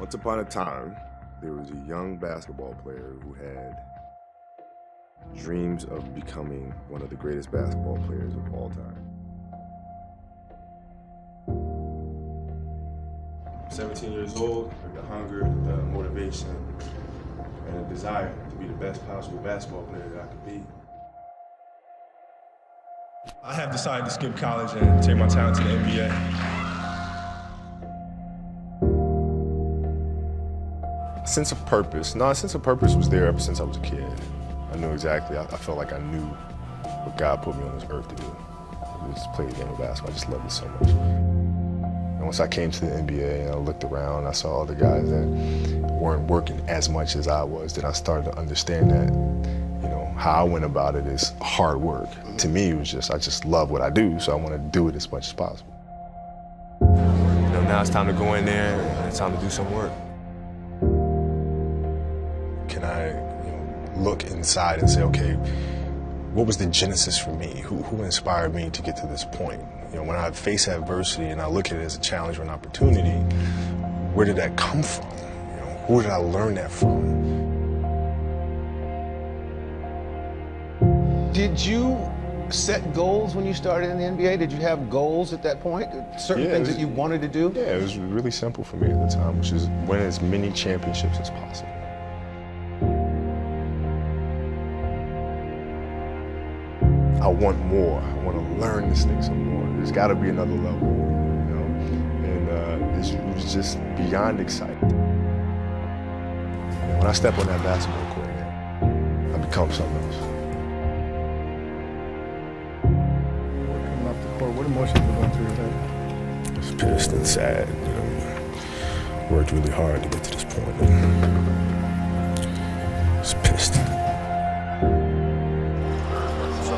Once upon a time, there was a young basketball player who had dreams of becoming one of the greatest basketball players of all time. 17 years old, with the hunger, the motivation, and a desire to be the best possible basketball player that I could be. I have decided to skip college and take my talent to the NBA. A sense of purpose was there ever since I was a kid. I knew exactly, I felt like I knew what God put me on this earth to do. Just play the game of basketball, I just loved it so much. And once I came to the NBA and I looked around, I saw other guys that weren't working as much as I was, then I started to understand that, how I went about it is hard work. To me, it was I just love what I do, so I want to do it as much as possible. Now it's time to go in there and it's time to do some work. Can I look inside and say, okay, what was the genesis for me? Who inspired me to get to this point? When I face adversity and I look at it as a challenge or an opportunity, where did that come from? Who did I learn that from? Did you set goals when you started in the NBA? Did you have goals at that point? Certain things that you wanted to do? Yeah, it was really simple for me at the time, which is win as many championships as possible. I want more. I want to learn this thing some more. There's got to be another level, And it was just beyond exciting. When I step on that basketball court, I become something else. Coming off the court, what emotions were going through your head? I was pissed and sad. Worked really hard to get to this point. I was pissed.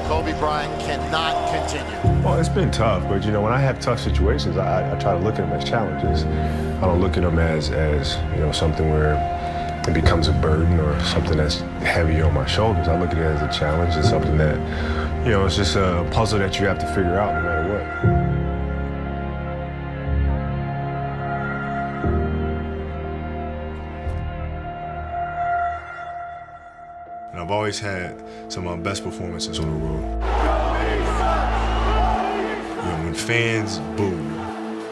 Kobe Bryant cannot continue. Well, it's been tough, but when I have tough situations, I try to look at them as challenges. I don't look at them as something where it becomes a burden or something that's heavy on my shoulders. I look at it as a challenge and something that, it's just a puzzle that you have to figure out no matter what. And I've always had some of my best performances on the road. When fans boo,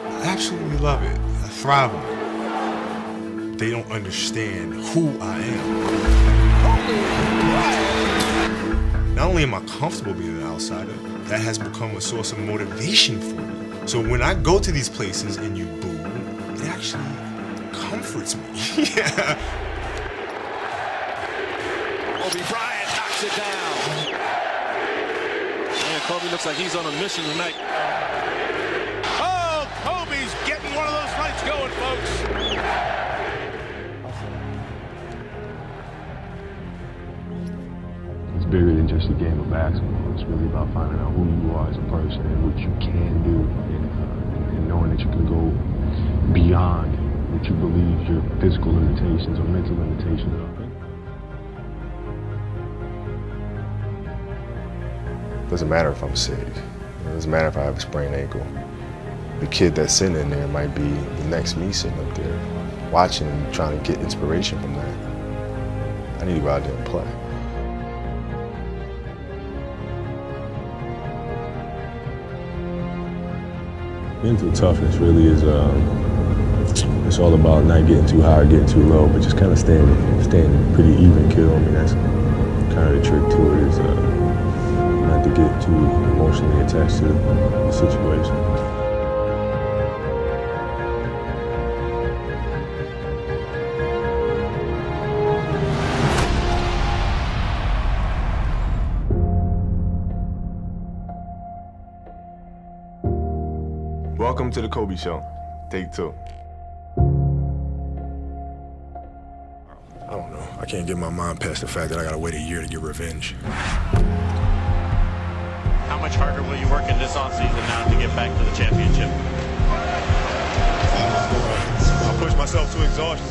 I absolutely love it. I thrive on it. They don't understand who I am. Not only am I comfortable being an outsider, that has become a source of motivation for me. So when I go to these places and you boo, it actually comforts me. Yeah. Kobe Bryant knocks it down. Man, Kobe looks like he's on a mission tonight. Oh, Kobe's getting one of those nights going, folks. It's bigger than just a game of basketball. It's really about finding out who you are as a person and what you can do and knowing that you can go beyond what you believe your physical limitations or mental limitations are. Doesn't matter if I'm sick. It doesn't matter if I have a sprained ankle. The kid that's sitting in there might be the next me sitting up there, watching and trying to get inspiration from that. I need to go out there and play. Mental toughness really is, it's all about not getting too high or getting too low, but just kind of staying pretty even keel. I mean, that's kind of the trick to it is, not to get too emotionally attached to the situation. Welcome to the Kobe Show. Take 2. I don't know. I can't get my mind past the fact that I gotta wait a year to get revenge. How much harder will you work in this offseason now to get back to the championship? I'll push myself to exhaustion.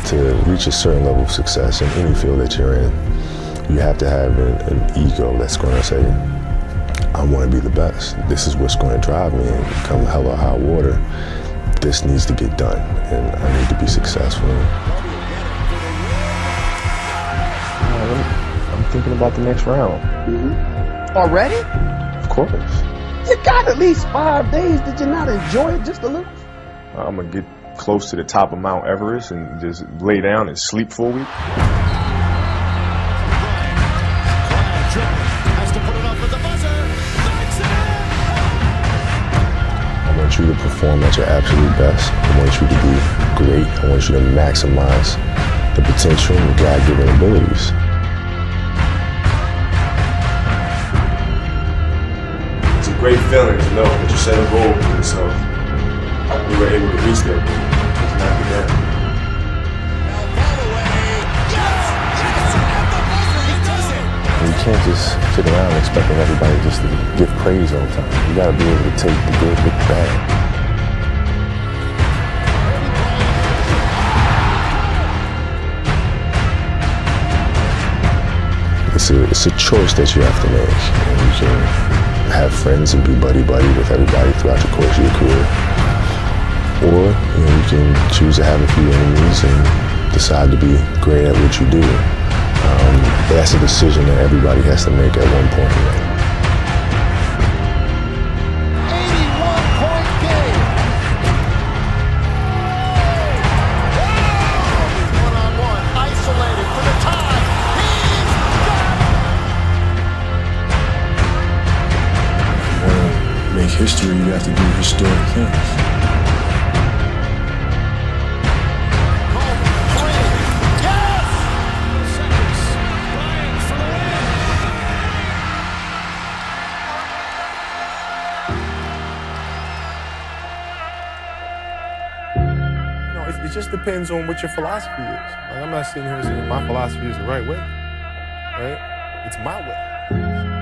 To reach a certain level of success in any field that you're in, you have to have an ego that's going to say, I want to be the best. This is what's going to drive me, and come hell or high water, this needs to get done, and I need to be successful. I'm thinking about the next round. Already? Of course. You got at least 5 days. Did you not enjoy it just a little? I'm going to get close to the top of Mount Everest and just lay down and sleep for a week. I want you to perform at your absolute best. I want you to be great. I want you to maximize the potential and God-given abilities. It's a great feeling to know that you set a goal for yourself. We were able to reach that goal. It's not bad. You can't just sit around expecting everybody just to give praise all the time. You gotta be able to take the good with the bad. It's a choice that you have to make. You can have friends and be buddy-buddy with everybody throughout the course of your career. Or you can choose to have a few enemies and decide to be great at what you do. That's a decision that everybody has to make at one point in life. 81-point game. One-on-one, isolated for the tie. He's got it. If you want to make history, you have to do historic things. It just depends on what your philosophy is. Like, I'm not sitting here saying my philosophy is the right way, right? It's my way.